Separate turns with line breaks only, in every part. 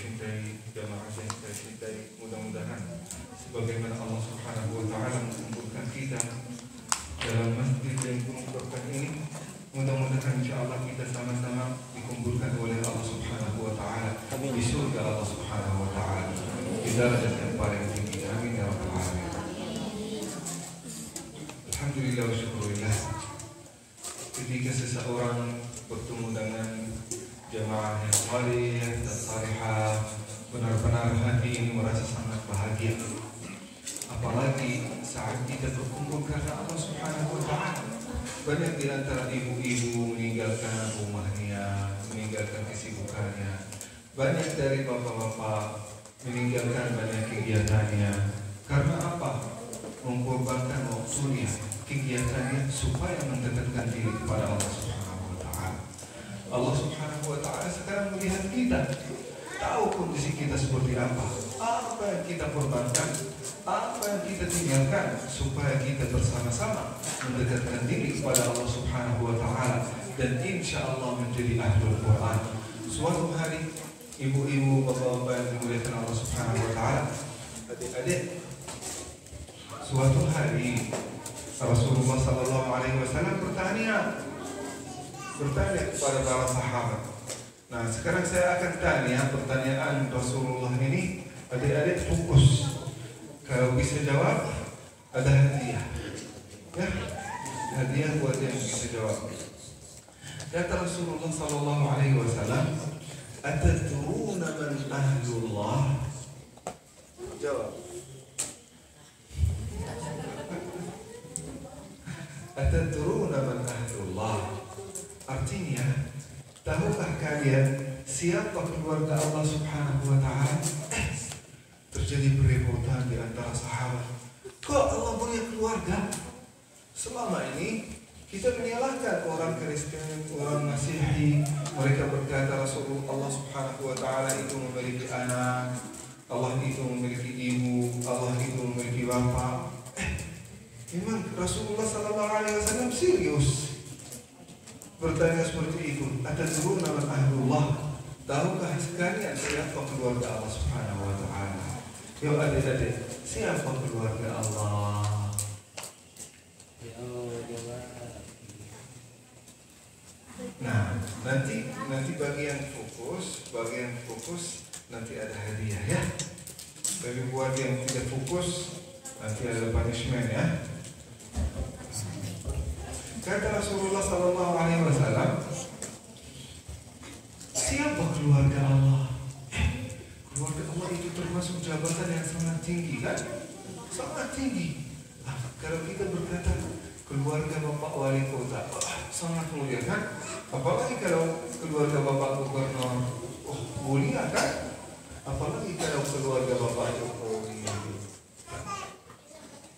cintai, jamaah yang saya cintai, mudah-mudahan sebagaimana Allah Subhanahu wa Ta'ala mengumpulkan kita dalam masjid yang penuh berkah ini, mudah-mudahan insyaallah kita sama-sama dikumpulkan oleh Allah Subhanahu wa Ta'ala di surga Allah Subhanahu wa Ta'ala di derajat yang paling tinggi. Amin ya rabbal alamin. Alhamdulillah wa syukurillah, ketika seseorang bertemu dengan jamaah yang salih dan salihah, benar-benar hati ini merasa sangat bahagia. Apalagi saat kita berkumpul karena Allah Subhanahu wa Ta'ala. Banyak di antara ibu-ibu meninggalkan rumahnya, meninggalkan kesibukannya. Banyak dari bapak-bapak meninggalkan banyak kegiatannya. Karena apa? Mengorbankan waktunya, kegiatannya supaya mendekatkan diri kepada Allah Subhanahu wa Ta'ala. Allah Subhanahu wa Ta'ala sekarang melihat kita, tahu kondisi kita seperti apa yang kita korbankan, apa yang kita tinggalkan supaya kita bersama-sama mendekatkan diri kepada Allah Subhanahu wa Ta'ala dan insya Allah menjadi ahlul Quran. Suatu hari, ibu-ibu, bapak-bapak yang dimuliakan Allah Subhanahu wa Ta'ala, adik-adik, suatu hari Rasulullah sallallahu alaihi wasallam bertanya kepada para sahabat. Nah, sekarang saya akan tanya pertanyaan Rasulullah ini, adik-adik fokus. Kalau bisa jawab, ada hadiah. Ya, hadiah buat yang bisa jawab. Kata Rasulullah sallallahu alaihi wasallam, "Atadruna man ahlullah?" Jawab. Atadruna man ahlullah. Artinya, tahukah kalian siapa keluarga Allah Subhanahu wa Ta'ala? Terjadi perebutan di antara sahabat. Kok Allah punya keluarga? Selama ini kita menyalahkan orang Kristen, orang Masihi. Mereka berkata Rasulullah Allah Subhanahu wa Ta'ala itu memiliki anak, Allah itu memiliki ibu, Allah itu memiliki bapa. Memang Rasulullah sallallahu alaihi wasallam serius bertanya seperti itu. Atadruna man ahlullah? Tahukah sekalian siapa keluarga Allah Subhanahu wa Ta'ala? Yuk adik-adik, siapa keluarga Allah? Nah, nanti bagian fokus nanti ada hadiah ya. Bagi buat yang tidak fokus nanti ada punishment ya. Kata Rasulullah sallallahu alaihi wasallam, siapa keluarga Allah? Keluarga Allah itu termasuk jabatan yang sangat tinggi kan? Sangat tinggi. Kalau kita berkata keluarga Bapak Wali Kota, sangat mulia kan? Apalagi kalau keluarga Bapak Gubernur, mulia kan? Apalagi kalau keluarga Bapak Jokowi.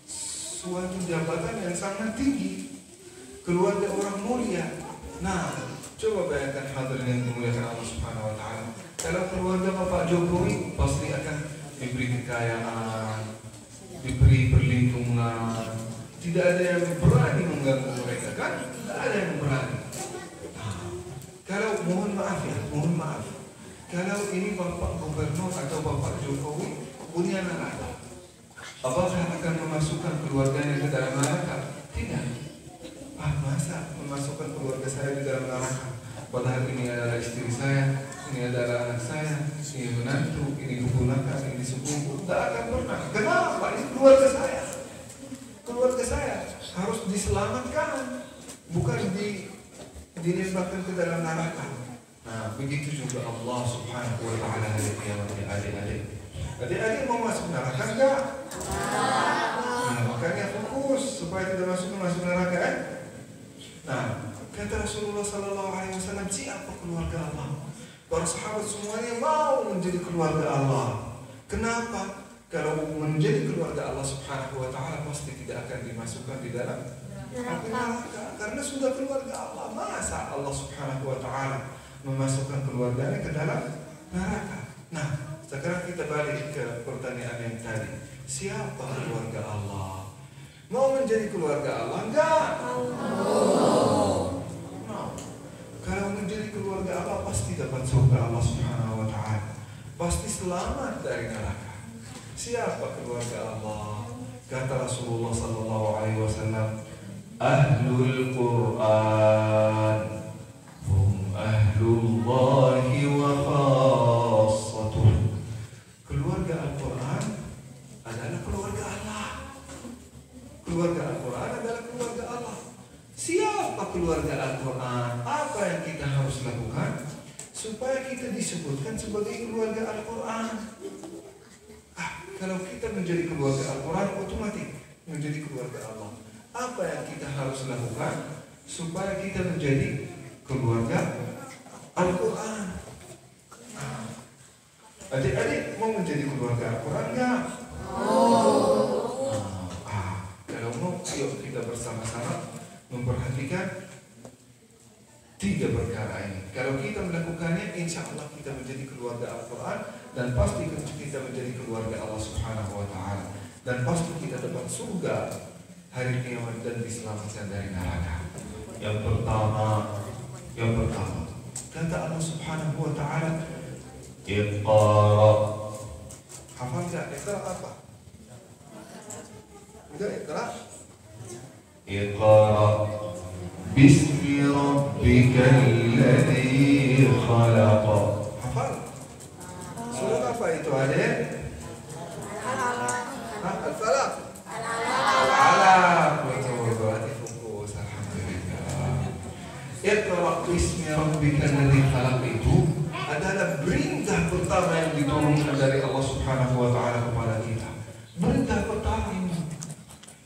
Suatu jabatan yang sangat tinggi. Keluarga orang mulia. Nah, coba bayangkan hadirin yang dimuliakan Allah Subhanahu wa Ta'ala. Kalau keluarga Bapak Jokowi pasti akan diberi kekayaan, diberi perlindungan. Tidak ada yang berani mengganggu mereka kan? Tidak ada yang berani. Kalau mohon maaf, kalau ini Bapak Gubernur atau Bapak Jokowi punya neraka, apakah akan memasukkan keluarganya ke dalam neraka? Tidak. Masa memasukkan keluarga saya di dalam neraka? Padahal ini adalah istri saya, ini adalah anak saya, ini menantu, ini keponakan, ini sepupu. Tidak akan pernah. Kenapa? Ini keluarga saya. Keluarga saya harus diselamatkan, bukan dilemparkan ke dalam neraka. Nah, begitu juga Allah Subhanahu wa Ta'ala adik-adik. Adik-adik mau masuk neraka enggak? Nah, makanya fokus supaya tidak masuk neraka kan? Nah, kata Rasulullah sallallahu alaihi wasallam, siapa keluarga Allah? Para sahabat semuanya mau menjadi keluarga Allah. Kenapa? Kalau menjadi keluarga Allah Subhanahu wa Ta'ala pasti tidak akan dimasukkan di dalam neraka. Karena sudah keluarga Allah. Masa Allah Subhanahu wa Ta'ala memasukkan keluarganya ke dalam neraka? Nah, sekarang kita balik ke pertanyaan yang tadi. Siapa keluarga Allah? Mau menjadi keluarga Allah enggak? Kalau menjadi keluarga Allah pasti dapat surga Allah Subhanahu wa Ta'ala. Pasti selamat dari neraka. Siapa keluarga Allah? Kata Rasulullah sallallahu alaihi wasallam, Ahlul Quran hum ahlullahi wa khassatuh. Keluarga Al-Quran adalah keluarga Allah. Keluarga Al-Quran adalah keluarga Allah. Siapa keluarga Al-Quran? Apa yang kita harus lakukan supaya kita disebutkan sebagai keluarga Al-Quran? Kalau kita menjadi keluarga Al-Quran, otomatis menjadi keluarga Allah. Apa yang kita harus lakukan supaya kita menjadi keluarga Al-Quran? Adik-adik mau menjadi keluarga Al-Quran enggak? Kalau mau, yuk kita bersama-sama memperhatikan 3 perkara ini. Kalau kita melakukannya, insya Allah kita menjadi keluarga Al-Quran, dan pasti kita menjadi keluarga Allah Subhanahu wa Ta'ala, dan pasti kita dapat surga hari kiamat dan diselamatkan dari neraka. Yang pertama kata Allah Subhanahu wa Ta'ala, Iqra. Hafal nggak? Iqra apa? Enggak, Iqra. Iqra Bismi rabbikal ladzi khalaq. Hafal? Surah apa itu, adik? Al-Falaq. Al-Alaq. Betul, berarti fokus. Alhamdulillah. Iqra bismi rabbikal ladzi khalaq itu adalah perintah pertama yang diturunkan dari Allah Subhanahu wa Ta'ala kepada kita. Perintah pertama ini.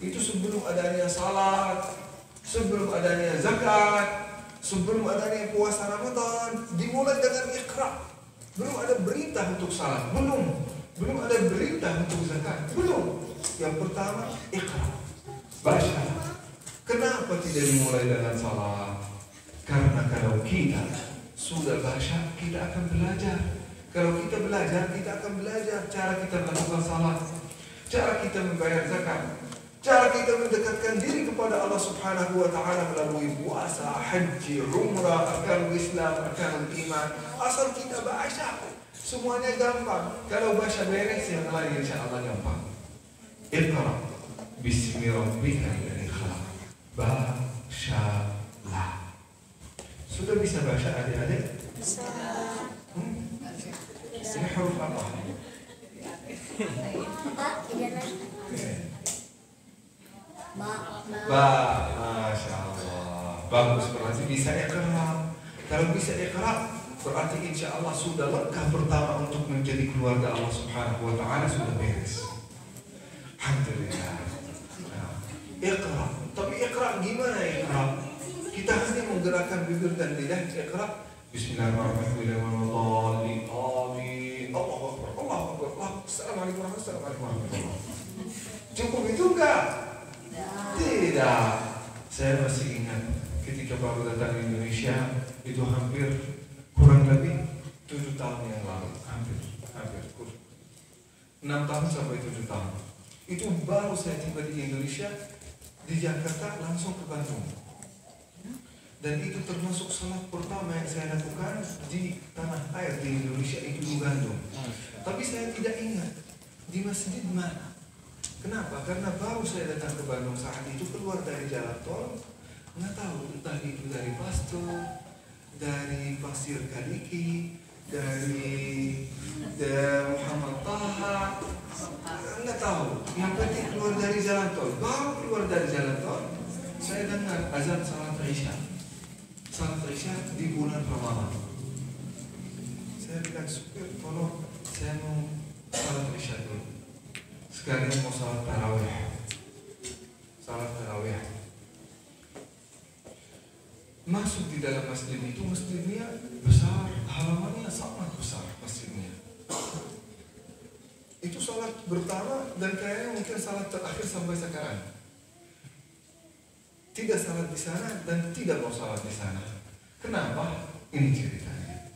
Itu sebelum adanya salat, sebelum adanya zakat, sebelum adanya puasa Ramadan, dimulai dengan Iqra. Belum ada berita untuk salat, belum ada berita untuk zakat, belum. Yang pertama Iqra, baca. Kenapa tidak dimulai dengan salat? Karena kalau kita sudah baca, kita akan belajar. Kalau kita belajar, kita akan belajar cara kita melakukan salat, cara kita membayar zakat, cara kita mendekatkan diri kepada Allah Subhanahu wa Ta'ala melalui puasa, haji, umrah, arkanul Islam, arkanul iman. Asal kita baca, semuanya gampang. Kalau baca beres, yang lain insya Allah gampang. Iqra bismi rabbikal ladzi khalaq. Bacalah. Sudah bisa baca adik-adik? Bisa. Ini huruf apa? Ba, Masya Allah. Bagus, berarti bisa Iqra. Kalau bisa Iqra, berarti insya Allah sudah langkah pertama untuk menjadi keluarga Allah Subhanahu wa Ta'ala sudah beres. Alhamdulillah. Iqra. Tapi Iqra gimana Iqra? Kita hanya menggerakkan bibir dan lidah. Iqra. Bismillahirrahmanirrahim. Amin. Allahu Akbar. Allahu Akbar. Assalamualaikum warahmatullahi wabarakatuh. Cukup itu enggak? Tidak. Saya masih ingat ketika baru datang ke Indonesia, itu hampir kurang lebih 7 tahun yang lalu. Hampir 6 tahun sampai 7 tahun. Itu baru saya tiba di Indonesia, di Jakarta langsung ke Bandung. Dan itu termasuk salat pertama yang saya lakukan di tanah air di Indonesia, itu di Bandung. Tapi saya tidak ingat di masjid mana. Kenapa? Karena baru saya datang ke Bandung saat itu, keluar dari jalan tol, nggak tahu entah itu dari Pasteur, dari Pasir Kaliki, dari Muhammad Taha, nggak tahu. Yang penting keluar dari jalan tol. Baru keluar dari jalan tol, saya dengar azan salat Isya. Salat Isya di bulan Ramadan. Saya bilang, supir, tolong saya mau salat Isya dulu. Sekalian mau salat tarawih. Salat tarawih. Masuk di dalam masjid itu, masjidnya besar, halamannya sangat besar masjidnya. Itu salat pertama dan kayaknya mungkin salat terakhir sampai sekarang. Tidak salat di sana dan tidak mau salat di sana. Kenapa? Ini ceritanya.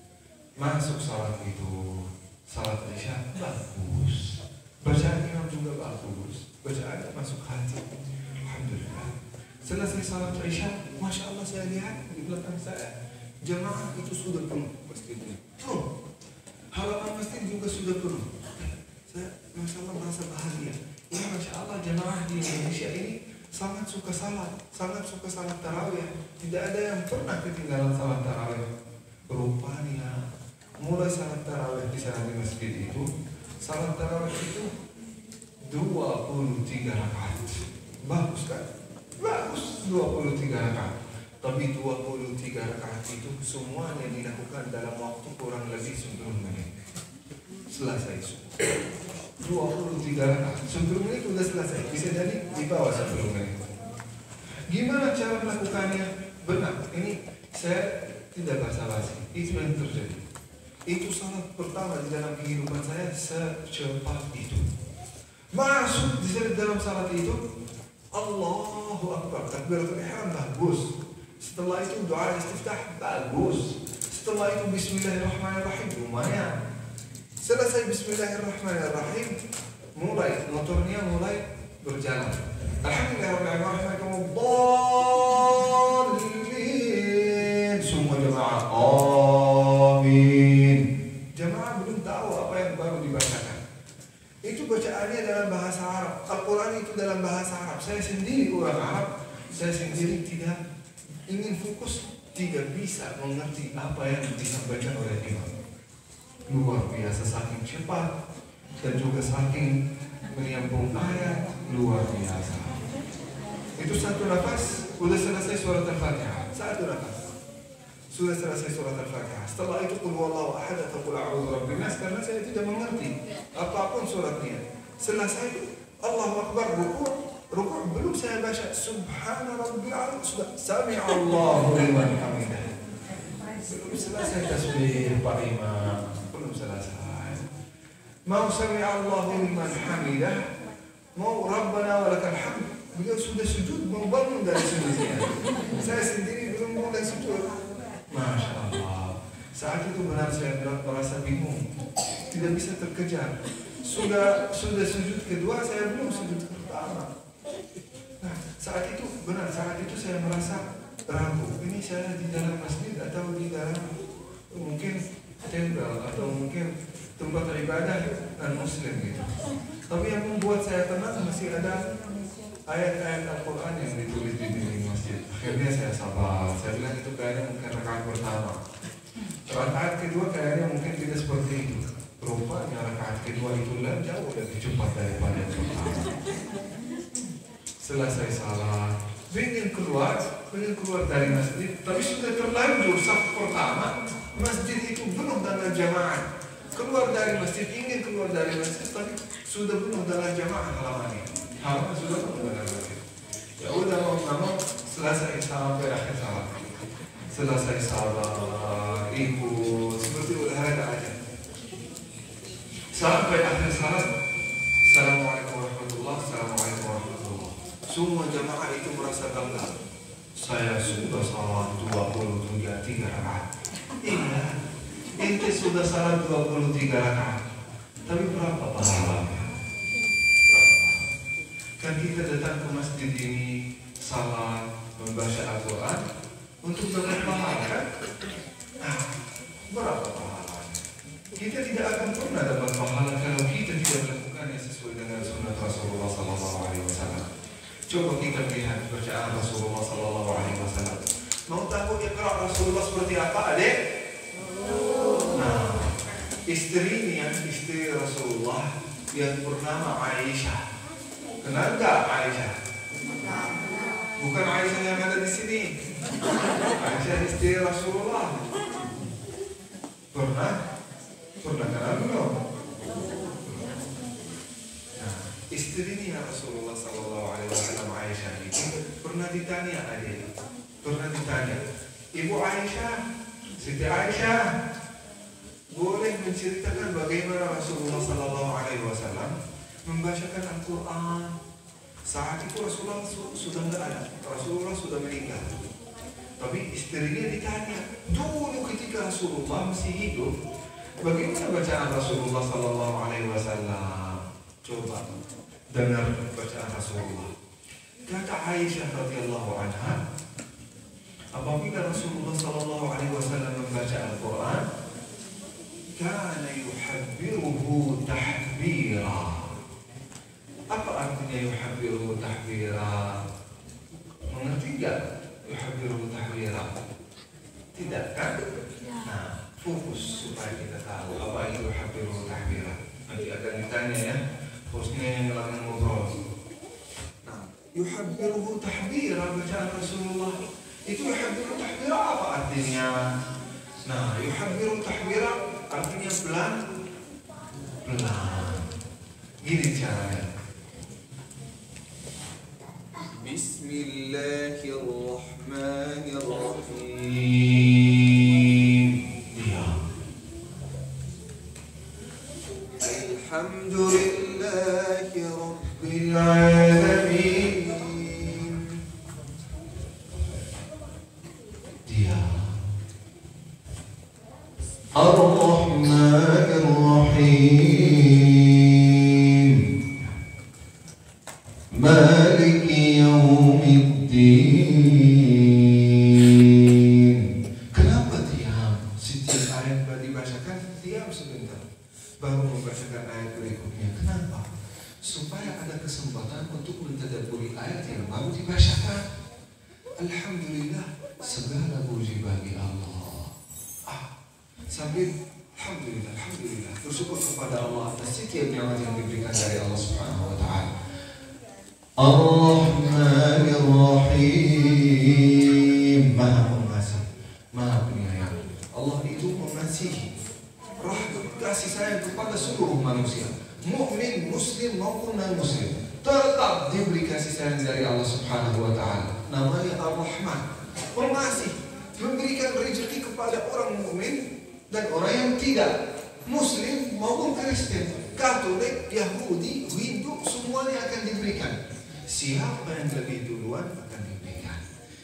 Masuk salat itu, salat Isya bagus. Bacaan imam juga bagus. Bacaannya masuk hati. Alhamdulillah. Selesai salat Isya, Masya Allah saya lihat di belakang saya, jemaah itu sudah penuh masjidnya. halaman masjid juga sudah penuh. Saya Masya Allah merasa bahagia. Ini Masya Allah jemaah di Indonesia ini sangat suka salat tarawih. Tidak ada yang pernah ketinggalan salat tarawih. Rupanya mulai salat tarawih di sana di masjid itu, salat tarawih itu 23 rakaat. Bagus kan? Bagus 23 rakaat. Tapi 23 rakaat itu semuanya dilakukan dalam waktu kurang lebih 10 menit. Selesai semua. 23 rakaat. 10 menit sudah selesai. Bisa jadi di bawah 10 menit. Gimana cara melakukannya? Benar. Ini saya tidak basa-basi. Itu yang terjadi. Itu salat pertama di dalam kehidupan saya secepat itu. Masuk di dalam salat itu, Allahu Akbar, takbiratul ihram bagus. Setelah itu doa istiftah bagus. Setelah itu bismillahirrahmanirrahim lumayan. Selesai bismillahirrahmanirrahim, mulai motornya mulai berjalan. Alhamdulillahirrahmanirrahim. Semua jemaah amin. Jemaah belum tahu apa yang baru dibacakan. Itu bacaannya dalam bahasa Arab. Al-Quran itu dalam bahasa Arab. Saya sendiri orang Arab, saya sendiri tidak ingin fokus, tidak bisa mengerti apa yang disampaikan oleh imam. Luar biasa, saking cepat dan juga saking menyambung ayat, luar biasa. Itu satu nafas, sudah selesai surat Al-Fatihah. Satu nafas, sudah selesai surat Al-Fatihah. Setelah itu qul huwallahu ahad atau qul a'udzu birabbin nas, karena saya tidak mengerti apapun suratnya. Selesai Allahu Akbar, rukuk belum saya baca subhana rabbil a'la, sudah sami'allahu liman hamidah. Belum selesai tasbih Pak Imam, belum selesai. Mau sami'allahu liman hamidah, mau rabbana walakal hamd, beliau sudah sujud, mau bangun dari sujudnya. Saya sendiri belum mulai sujud. Masya Allah. Saat itu benar saya merasa bingung, tidak bisa terkejar. Sudah sujud kedua, saya belum sujud pertama. Nah, saat itu benar, saat itu saya merasa ragu. Ini saya di dalam masjid atau di dalam mungkin tenda atau mungkin tempat ibadah non muslim gitu. Tapi yang membuat saya tenang masih ada ayat-ayat Al-Quran yang ditulis di dinding masjid. Akhirnya saya sabar. Saya bilang itu kayaknya mungkin rakaat pertama. Rakaat kedua kayaknya mungkin tidak seperti itu. Rupanya rakaat kedua itu jauh lebih cepat daripada yang pertama. Selesai salat, ingin keluar dari masjid, tapi sudah terlanjur saf pertama, masjid itu penuh dengan jamaah. Keluar dari masjid, ingin keluar dari masjid, tapi sudah penuh dengan jamaah halamannya. Halaman sudah penuh dengan masjid. Ya udah mau selesai sampai akhir salat. Selesai salat, ikut seperti olahraga aja. Sampai akhir salat, Assalamualaikum warahmatullahi wabarakatuh. Semua jamaah itu merasa bangga. Saya sudah salat 23 rakaat. Iya, ente sudah salat 23 rakaat. Tapi berapa pahalanya? Kan kita datang ke masjid ini salat, membaca Al-Quran untuk dapat pahala kan? Nah, berapa pahalanya? Kita tidak akan pernah dapat pahala kalau kita tidak melakukannya sesuai dengan sunnah Rasulullah SAW. Coba kita lihat bacaan Rasulullah SAW. Mau tahu iqra Rasulullah seperti apa, adik? Nah, istrinya, istri Rasulullah yang bernama Aisyah. Kenal nggak Aisyah? Bukan Aisyah yang ada di sini. Aisyah istri Rasulullah. Pernah kenal belum? Istrinya Rasulullah SAW, Aisyah itu pernah ditanya adik, Ibu Aisyah, Siti Aisyah, boleh menceritakan bagaimana Rasulullah SAW membacakan Al-Quran? Saat itu Rasulullah sudah tidak ada, Rasulullah sudah meninggal. Tapi istrinya ditanya, dulu ketika Rasulullah masih hidup, bagaimana bacaan Rasulullah SAW? Coba dengar bacaan Rasulullah. Kata Aisyah radhiyallahu anha, apabila Rasulullah SAW membaca Al-Quran, kana yuhabbiruhu tahbira. Apa artinya yuhabbiruhu tahbira? Mengerti nggak yuhabbiruhu tahbira? Tidak kan? Nah, fokus supaya kita tahu apa itu yuhabbiruhu tahbira. Nanti akan ditanya ya, hostnya yang lagi ngobrol. Nah, yuhabbiruhu tahbira bacaan Rasulullah. Itu yuhabbiruhu tahbira apa artinya? Nah, yuhabbiruhu tahbira artinya pelan. Gini caranya. Bismillahirrahmanirrahim. Diam. Alhamdulillahi Rabbil Alamin. Diam. Ar-Rahmanir-Rahim. Maliki Yaumiddin. Kenapa diam? Setiap ayat dibacakan diam sebentar, baru membacakan ayat berikutnya. Kenapa? Supaya ada kesempatan untuk mentadabburi ayat yang baru dibacakan. Alhamdulillah, segala puji bagi Allah. Sambil alhamdulillah bersyukur kepada Allah atas setiap nikmat yang diberikan dari Allah Subhanahu wa taala. Ar-Rahmanir-Rahim. Maha pengasih, Maha penyayang. Allah itu mengasihi, rahmat kasih sayang kepada seluruh manusia, mukmin, muslim maupun non muslim. Tetap diberi kasih sayang dari Allah Subhanahu wa taala. Namanya Ar-Rahman, pengasih, memberikan rezeki kepada orang mukmin dan orang yang tidak muslim maupun Kristen, Katolik, Yahudi, Hindu, semuanya akan diberikan. Siapa yang lebih duluan akan diberikan.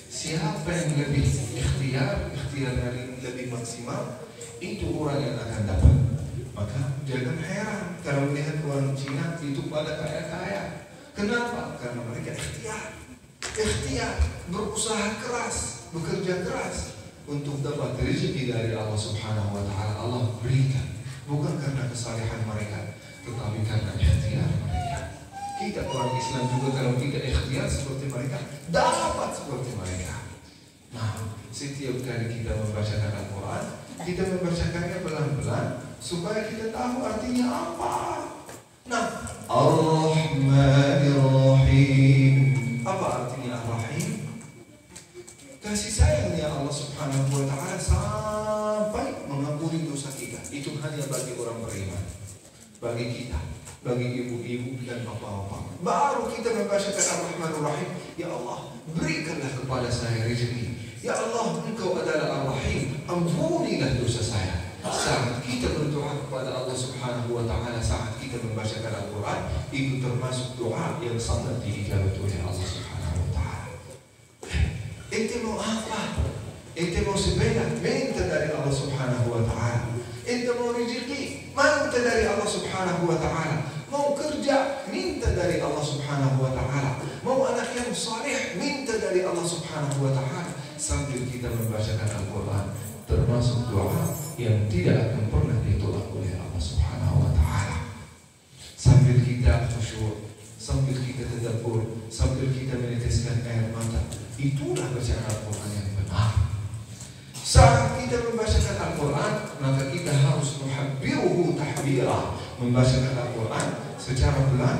Siapa yang lebih ikhtiar yang lebih maksimal, itu orang yang akan dapat. Maka jangan heran kalau melihat orang Cina itu pada kaya-kaya. Kenapa? Karena mereka ikhtiar, berusaha keras, bekerja keras untuk dapat rezeki dari Allah Subhanahu wa taala. Allah berikan bukan karena kesalehan mereka, tetapi karena ikhtiar mereka. Kita orang Islam juga kalau kita ikhtiar seperti mereka, dapat seperti mereka. Nah, setiap kali kita membacakan Al-Quran, kita membacakannya pelan-pelan supaya kita tahu artinya apa. Nah, Ar-Rahmanir-Rahim. Apa artinya Ar-Rahim? Kasih sayangnya Allah Subhanahu wa taala sampai mengampuni dosa kita. Itu hanya bagi orang beriman. Bagi kita, bagi ibu-ibu dan bapak-bapak, baru kita membacakan Ar-Rahmanir-Rahim. Ya Allah, berikanlah kepada saya rezeki. Ya Allah, Engkau adalah Ar-Rahim, ampunilah dosa saya. Saat kita berdoa kepada Allah Subhanahu wa taala, saat kita membacakan Al-Quran, itu termasuk doa yang sangat diijabah oleh Allah Subhanahu wa taala. Ente mau apa? Ente mau sepeda? Minta dari Allah Subhanahu wa taala. Ente mau rezeki? Minta dari Allah Subhanahu wa taala. Mau kerja? Minta dari Allah Subhanahu wa taala. Mau anak yang saleh? Minta dari Allah Subhanahu wa taala. Sambil kita membacakan Al-Quran, termasuk doa yang tidak akan pernah ditolak oleh Allah Subhanahu wa taala. Sambil kita khusyuk, sambil kita tadabbur, sambil kita meneteskan air mata, itulah bacaan Al-Quran yang benar. Saat kita membacakan Al-Quran, maka kita harus muhabbiruhu tahbira, membacakan Al-Quran secara pelan.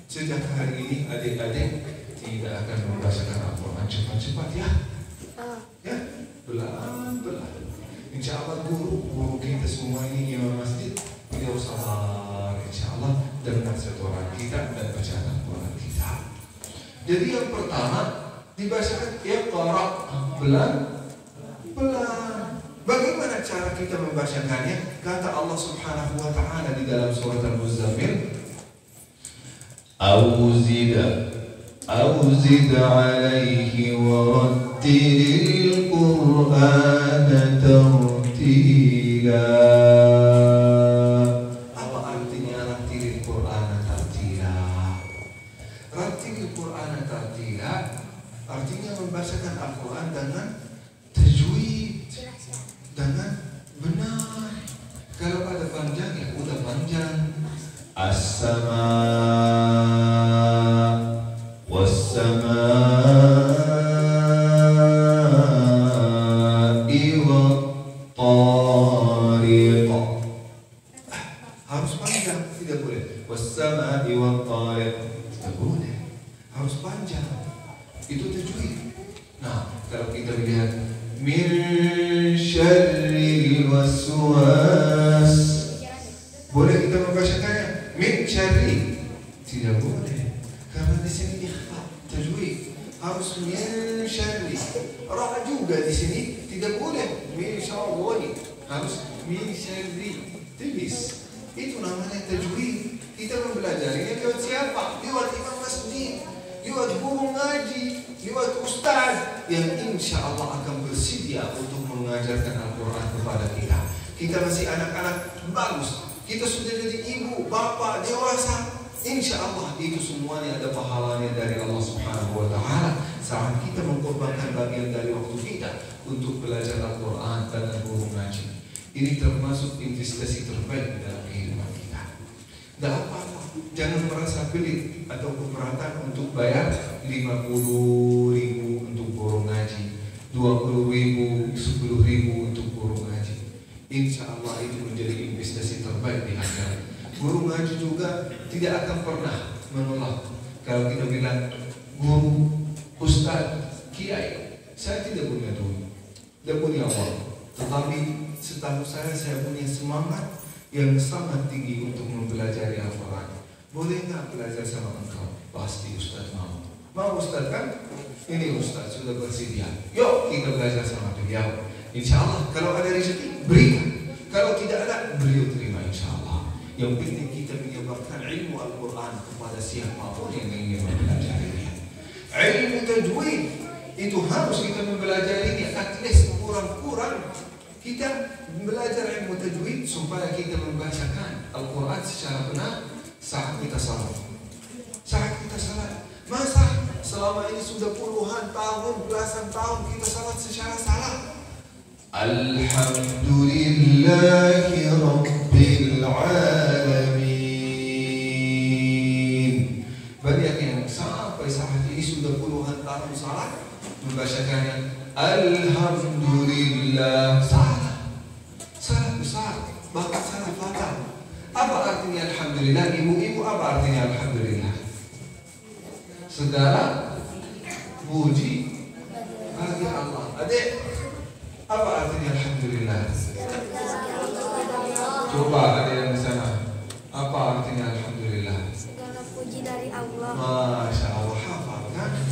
Sejak hari ini adik-adik tidak akan membacakan Al-Quran cepat-cepat ya. Ya, pelan-pelan. Insya Allah guru kita semua ini imam masjid, beliau sabar insya Allah dengan setoran kita dan bacaan Al-Quran kita. Jadi yang pertama dibacakan Iqra, pelan. Bagaimana cara kita membacakannya? Kata Allah Subhanahu wa taala di dalam surat Al-Muzammil, أوزد عليه ورتل القرآن ترتيلا. Apa artinya rattilil Qur'ana tartila? Rattilil Qur'ana tartila artinya membacakan Al-Quran dengan tajwid, panjang. As-sama was-samaa'i wat-tariq. Harus panjang, tidak boleh. Was-samaa'i wat-tariq, tidak boleh. Harus panjang. Itu tajwid. Nah, kalau kita lihat min syarril waswas, boleh kita membacakannya min syarri? Tidak boleh, karena di sini ikhfa tajwid. Harus min syarri. Ra juga di sini tidak boleh min syarri, harus min syarri. Tipis. Itu namanya tajwid. Kita mempelajarinya lewat siapa? Lewat imam masjid, lewat guru ngaji, lewat ustaz yang insya Allah akan bersedia untuk mengajarkan Al-Quran kepada kita. Kita masih anak-anak, bagus. Kita sudah jadi ibu, bapak, dewasa, insya Allah itu semuanya ada pahalanya dari Allah Subhanahu wa Ta'ala saat kita mengorbankan bagian dari waktu kita untuk belajar Al-Quran dan guru ngaji. Ini termasuk investasi terbaik dalam kehidupan kita. Dan apa-apa, jangan merasa pelit atau keberatan untuk bayar 50.000 untuk guru ngaji, 20.000, 10.000 untuk guru ngaji. Insya Allah itu menjadi investasi terbaik di akhirat. Guru ngaji juga tidak akan pernah menolak. Kalau kita bilang guru, ustaz, kiai, saya tidak punya duit, tidak punya uang, tetapi setahu saya punya semangat yang sangat tinggi untuk mempelajari Al-Quran. Boleh nggak belajar sama engkau? Pasti Ustaz mau. Mau Ustaz kan? Ini Ustaz sudah bersedia. Yuk kita belajar sama beliau. Insya Allah kalau ada rezeki berikan. Kalau tidak ada beliau terima insya Allah. Yang penting kita menyebarkan ilmu Al-Quran kepada siapapun yang ingin mempelajarinya. Ilmu tajwid itu harus kita mempelajarinya. At least kurang-kurang kita belajar ilmu tajwid supaya kita membacakan Al-Quran secara benar saat kita salat. Saat kita salat, masa selama ini sudah puluhan tahun, belasan tahun kita salat secara salah? Alhamdulillahi Rabbil Alamin. Banyak yang sampai saat ini sudah puluhan tahun salat membacakannya Alhamdulillah. Salah besar, bahkan salah fatal. Apa artinya Alhamdulillah? Ibu-ibu, apa artinya Alhamdulillah? Segala puji bagi Allah. Adik, apa artinya Alhamdulillah? Coba ada yang di sana. Apa artinya Alhamdulillah?
Segala puji dari Allah.
Masya Allah, hafal kan?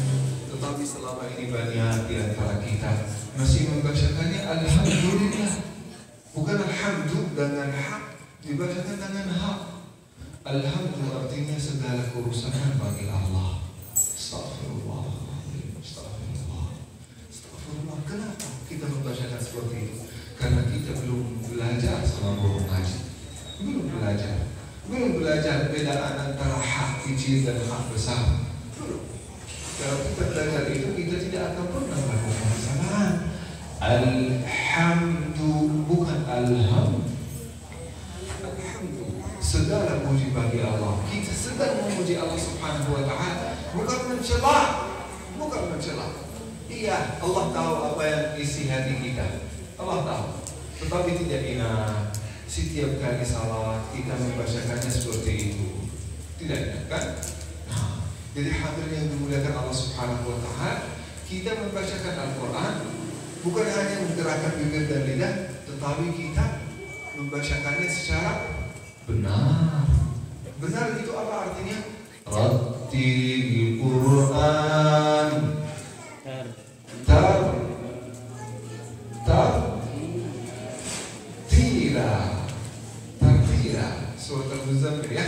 Tetapi selama ini banyak di antara kita masih membacakannya Alhamdulillah. Bukan alhamdu dengan hak, dibacakan dengan hak. Alhamdulillah artinya segala kerusakan bagi Allah. Astagfirullah. Astagfirullah. Astagfirullah. Kenapa kita membacakan seperti itu? Karena kita belum belajar sama guru ngaji. Belum belajar bedaan antara hak kecil dan hak besar. Belum. Kalau kita belajar itu, kita tidak akan pernah melakukan kesalahan. Alhamdu, bukan alham. Alhamdu, segala puji bagi Allah. Kita sedang memuji Allah Subhanahu wa Ta'ala, bukan mencela. Iya, Allah tahu apa yang isi hati kita. Allah tahu. Tetapi tidak ingat setiap kali salat kita membacakannya seperti itu. Tidak ingat kan? Nah, jadi hadirin yang dimuliakan Allah Subhanahu wa Ta'ala, kita membacakan Al-Quran bukan hanya menggerakkan bibir dan lidah, tetapi kita membacakannya secara benar. Benar itu apa artinya? Rattilil Quran tartila. Surat Al-Muzammil ya.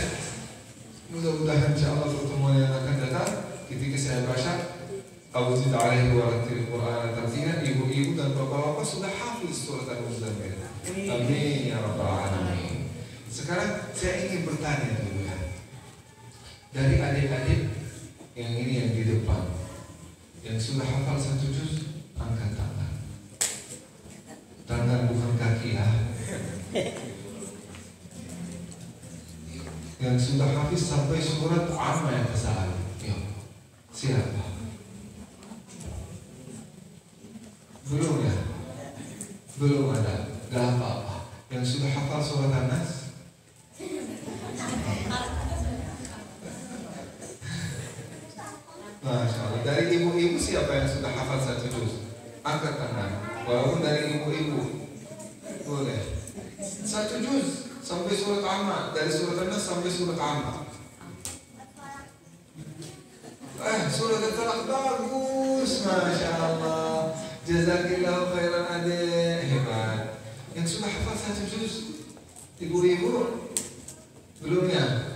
Mudah-mudahan insyaallah pertemuan yang akan datang ketika saya baca Awzid alaihi wa rattilil Qur'ana tartila, ibu-ibu dan bapak-bapak sudah hafiz surat Al-Muzammil. Amin ya rabbal alamin. Sekarang saya ingin bertanya dulu ya. Dari adik-adik yang ini yang di depan, yang sudah hafal satu juz, angkat tangan. Tangan bukan kaki ya. yang sudah hafiz sampai surat Amma yang kesal? Yuk, siapa? Belum ya? Belum ada. Gak apa-apa. Yang sudah hafal surat An-Nas? Masya Allah. Dari ibu-ibu siapa yang sudah hafal 1 juz? Angkat tangan. Walaupun dari ibu-ibu boleh. 1 juz sampai surat Amma. Dari surat An-Nas sampai surat Amma. Surat Al-Falaq bagus. Masya Allah. Jazakillahu khairan adek. Hebat. Yang sudah hafal 1 juz? Ibu-ibu? Belum ya?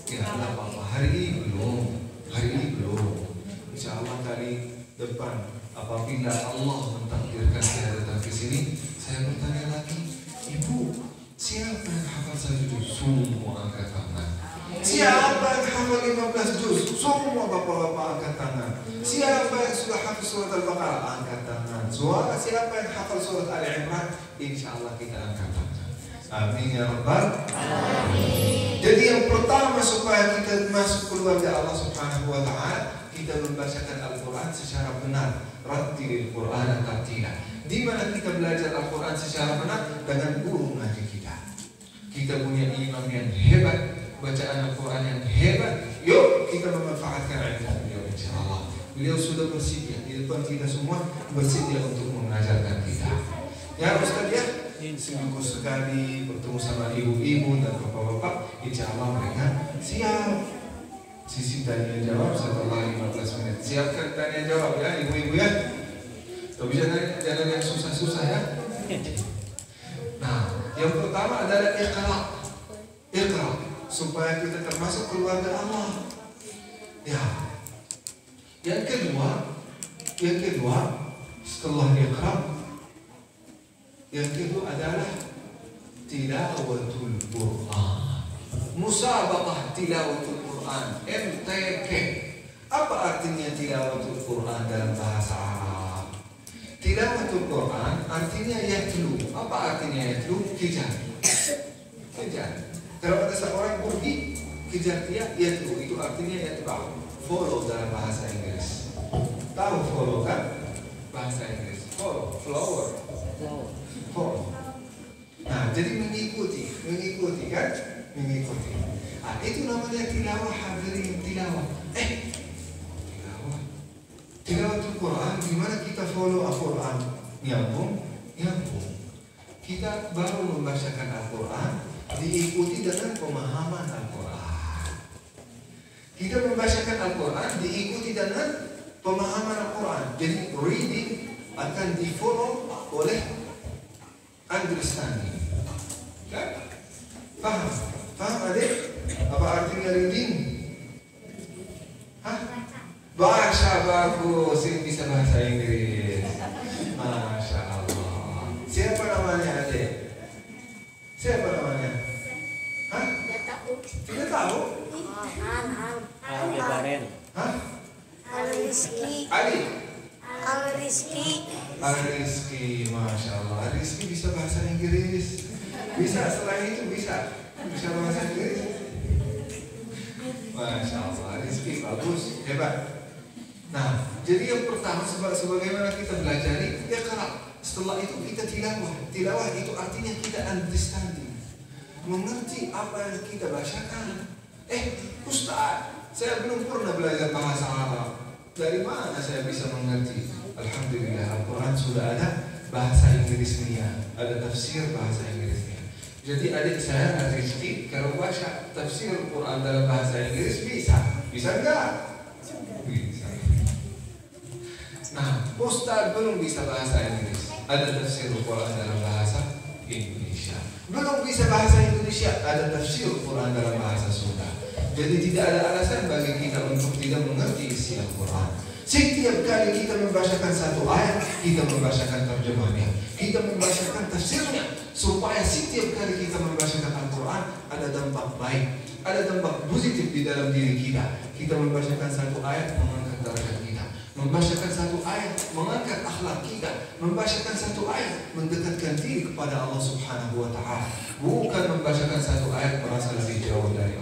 Ya, tidak apa-apa. Hari ini belum. Insya Allah kali depan apabila Allah mentakdirkan saya datang ke sini, saya bertanya lagi, Ibu, siapa yang hafal 1 juz? Semua angkat tangan. Siapa yang hafal 15 juz? Semua bapak-bapak angkat tangan. Siapa yang sudah hafal surat Al-Baqarah? Angkat tangan. Siapa yang hafal surat Al-Imran? Insya Allah kita angkat tangan. Amin ya Rabbal Alamin. Jadi yang pertama supaya kita masuk keluarga Allah Subhanahu wa Ta'ala, kita membacakan Al-Quran secara benar. Rattilil Quran tartila. Di mana kita belajar Al-Quran secara benar? Dengan guru ngaji kita. Kita punya imam yang hebat, bacaan Al-Quran yang hebat. Yuk kita memanfaatkan ilmu beliau insya Allah. Beliau sudah bersedia di depan kita semua, bersedia untuk mengajarkan kita. Ya Ustaz ya, seminggu sekali bertemu sama ibu-ibu dan bapak-bapak, insya Allah mereka siap. Sisi tanya jawab setelah 15 menit. Siapkan tanya jawab ya ibu-ibu ya. Tapi jangan yang susah-susah ya. Nah, yang pertama adalah Iqra supaya kita termasuk keluarga Allah. Ya. Yang kedua setelah Iqra, yang kedua adalah tilawatul Quran. Musabaqah tilawatul Quran, MTQ. Apa artinya tilawatul Quran dalam bahasa Arab? Tilawatul Quran artinya yatlu. Apa artinya yatlu? Kejar. Kalau ada seorang pergi kejar dia, yatlu. Itu artinya yatlu. Follow dalam bahasa Inggris. Tahu follow kan? Bahasa Inggris. Follow, follower. Nah, jadi mengikuti kan? Mengikuti. Ah, itu namanya tilawah hadirin, tilawah. Tilawatul Quran, gimana kita follow Al-Quran? Nyambung. Kita baru membacakan Al-Quran, diikuti dengan pemahaman Al-Quran. Kita membacakan Al-Quran, diikuti dengan pemahaman Al-Quran. Jadi reading akan di-follow oleh understanding. Kan? Paham adik? Apa artinya reading? Baca bagus, ini bisa bahasa Inggris. Masya Allah. Siapa namanya adik? Siapa namanya? Tidak tahu? Al-Rizki, Masya Allah. Al-Rizki bisa bahasa Inggris. Bisa, selain itu bisa bahasa Inggris. Masya Allah, Rizki bagus, hebat. Nah, jadi yang pertama sebagaimana kita belajar Iqra. Setelah itu kita tilawah. Tilawah itu artinya kita understanding, mengerti apa yang kita bacakan. Ustaz, saya belum pernah belajar bahasa Arab. Dari mana saya bisa mengerti? Alhamdulillah, Al-Quran sudah ada bahasa Inggrisnya, ada tafsir bahasa Inggrisnya. Jadi adik saya Rizki kalau baca tafsir Al-Quran dalam bahasa Inggris bisa enggak? Bisa. Nah, Ustaz belum bisa bahasa Inggris, ada tafsir Al-Quran dalam bahasa Indonesia. Belum bisa bahasa Indonesia, ada tafsir Al-Quran dalam bahasa Sunda. Jadi tidak ada alasan bagi kita untuk tidak mengerti isi Al-Quran. Setiap kali kita membacakan satu ayat, kita membacakan terjemahnya, kita membacakan tafsirnya, supaya setiap kali kita membacakan Al-Quran ada dampak baik, ada dampak positif di dalam diri kita. Kita membacakan satu ayat mengangkat derajat kita, membacakan satu ayat mengangkat akhlak kita, membacakan satu ayat mendekatkan diri kepada Allah Subhanahu wa Ta'ala. Bukan membacakan satu ayat merasa lebih jauh dari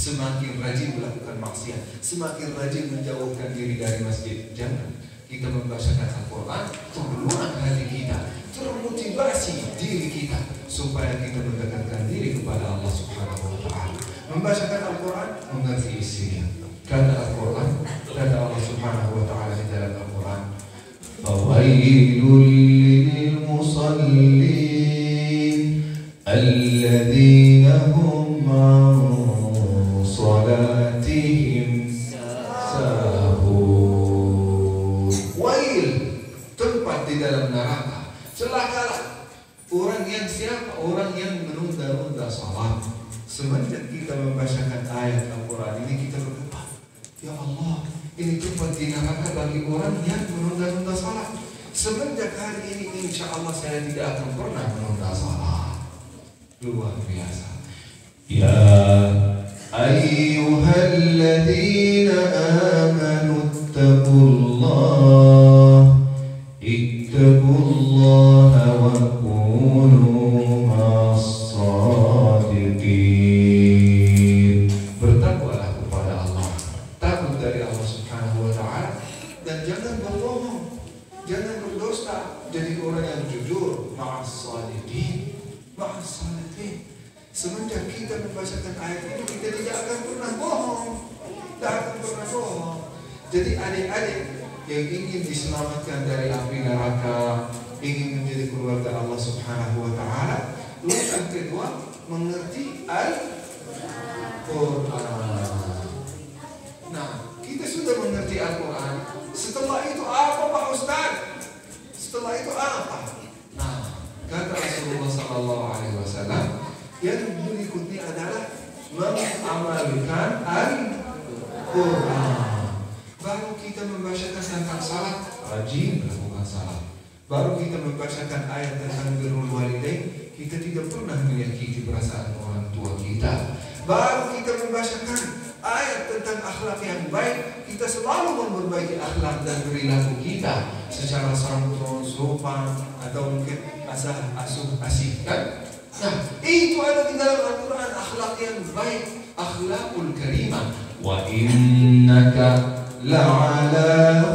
semakin rajin melakukan maksiat, semakin rajin menjauhkan diri dari masjid. Jangan. Kita membacakan Al-Quran, terluang hati kita, termotivasi diri kita supaya kita mendekatkan diri kepada Allah Subhanahu wa Ta'ala. Membacakan Al-Quran, mengerti isinya. Kata Al-Quran, kata Allah Subhanahu wa Ta'ala di dalam Al-Quran, fawailul lil musallin alladzina hum an salatihim sahun. Wail, tempat di dalam neraka. Celakalah orang yang siapa? Orang yang menunda-nunda salat. Semenjak kita membacakan ayat Al-Quran ini, kita berkata, ya Allah, ini tempat di neraka bagi orang yang menunda-nunda salat. Semenjak hari ini, insya Allah saya tidak akan pernah menunda salat. Luar biasa. Ya ayyuhalladzina amanu ittaqullaha wa kunu ma'as-shadiqin. Bertakwalah kepada Allah, takut dari Allah Subhanahu wa Ta'ala, dan jangan berbohong, jangan berdusta. Jadi orang yang jujur, ma'as-shadiqin, ma'as-shadiqin. Semenjak kita membacakan ayat ini, kita tidak akan pernah bohong, tidak akan pernah bohong. Jadi adik-adik yang ingin diselamatkan dari api neraka, ingin menjadi keluarga Allah Subhanahu wa Ta'ala, yang kedua, mengerti Al-Quran. Nah, kita sudah mengerti Al-Quran. Setelah itu apa Pak Ustaz? Setelah itu apa? Nah, kata Rasulullah SAW, yang berikutnya adalah mengamalkan Al-Quran. Baru kita membacakan tentang salat, rajin melakukan salat. Baru kita membacakan ayat tentang birrul walidain, kita tidak pernah menyakiti perasaan orang tua kita. Baru kita membacakan ayat tentang akhlak yang baik, kita selalu memperbaiki akhlak dan perilaku kita secara santun, sopan, atau mungkin asuh kan? Nah, itu ada di dalam Al-Quran, akhlak yang baik, akhlakul karimah. Wa innaka la'ala